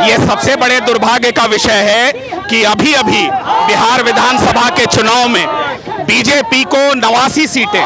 ये सबसे बड़े दुर्भाग्य का विषय है कि अभी अभी बिहार विधानसभा के चुनाव में बीजेपी को 89 सीटें,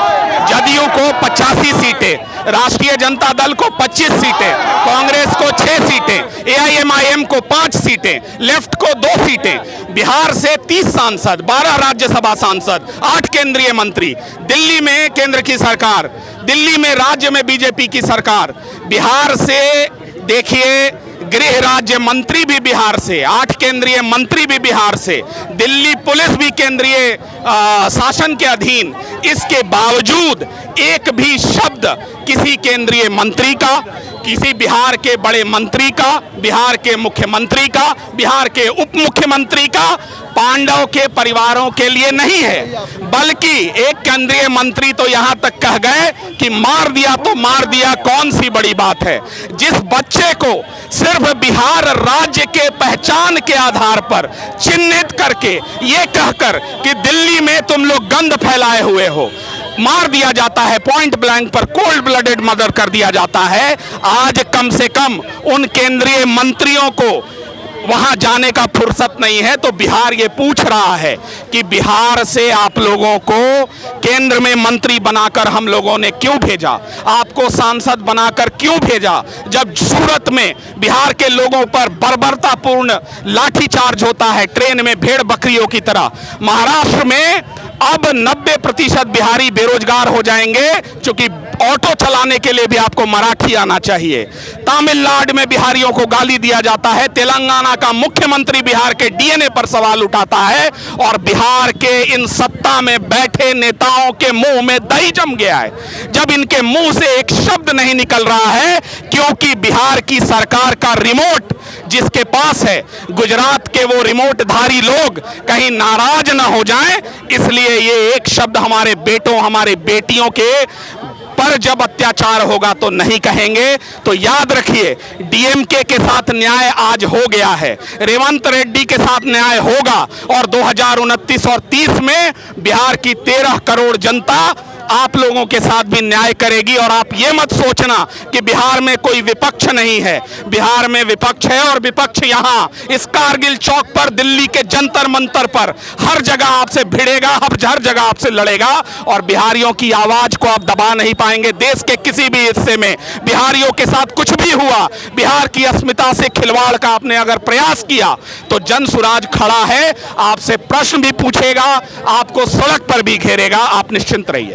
जदयू को 85 सीटें, राष्ट्रीय जनता दल को 25 सीटें, कांग्रेस को 6 सीटें, एआईएमआईएम को 5 सीटें, लेफ्ट को 2 सीटें, बिहार से 30 सांसद, 12 राज्यसभा सांसद, 8 केंद्रीय मंत्री, दिल्ली में केंद्र की सरकार, दिल्ली में राज्य में बीजेपी की सरकार, बिहार से देखिए गृह राज्य मंत्री भी बिहार से, 8 केंद्रीय मंत्री भी बिहार से, दिल्ली पुलिस भी केंद्रीय शासन के अधीन। इसके बावजूद एक भी शब्द किसी केंद्रीय मंत्री का, किसी बिहार के बड़े मंत्री का, बिहार के मुख्यमंत्री का, बिहार के उप मुख्यमंत्री का पांडव के परिवारों के लिए नहीं है, बल्कि एक केंद्रीय मंत्री तो यहां तक कह गए कि मार दिया तो मार दिया, कौन सी बड़ी बात है। जिस बच्चे को सिर्फ बिहार राज्य के पहचान के आधार पर चिन्हित करके ये कहकर कि दिल्ली में तुम लोग गंद फैलाए हुए हो, मार दिया जाता है, पॉइंट ब्लैंक पर कोल्ड ब्लडेड मर्डर कर दिया जाता है। आज कम से कम उन केंद्रीय मंत्रियों को वहां जाने का फुर्सत नहीं है, तो बिहार ये पूछ रहा है कि बिहार से आप लोगों को केंद्र में मंत्री बनाकर हम लोगों ने क्यों भेजा, आपको सांसद बनाकर क्यों भेजा, जब सूरत में बिहार के लोगों पर बर्बरतापूर्ण लाठीचार्ज होता है ट्रेन में भेड़ बकरियों की तरह। महाराष्ट्र में अब 90% बिहारी बेरोजगार हो जाएंगे, क्योंकि ऑटो चलाने के लिए भी आपको मराठी आना चाहिए। तमिलनाडु में बिहारियों को गाली दिया जाता है, तेलंगाना का मुख्यमंत्री बिहार के डीएनए पर सवाल उठाता है, और बिहार के इन सत्ता में बैठे नेताओं के मुंह में दही जम गया है। जब इनके मुंह से एक शब्द नहीं निकल रहा है, क्योंकि बिहार की सरकार का रिमोट जिसके पास है, गुजरात के वो रिमोटधारी लोग कहीं नाराज ना हो जाएं, इसलिए ये एक शब्द हमारे बेटों, हमारे बेटियों के पर जब अत्याचार होगा तो नहीं कहेंगे। तो याद रखिए, डीएमके के साथ न्याय आज हो गया है, रेवंत रेड्डी के साथ न्याय होगा, और 2029 और 30 में बिहार की 13 करोड़ जनता आप लोगों के साथ भी न्याय करेगी। और आप ये मत सोचना कि बिहार में कोई विपक्ष नहीं है, बिहार में विपक्ष है, और विपक्ष यहाँ इस कारगिल चौक पर, दिल्ली के जंतर मंतर पर हर जगह आपसे भिड़ेगा, हर जगह आपसे लड़ेगा, और बिहारियों की आवाज को आप दबा नहीं पाएंगे। देश के किसी भी हिस्से में बिहारियों के साथ कुछ भी हुआ, बिहार की अस्मिता से खिलवाड़ का आपने अगर प्रयास किया, तो जन सुराज खड़ा है, आपसे प्रश्न भी पूछेगा, आपको सड़क पर भी घेरेगा। आप निश्चिंत रहिए।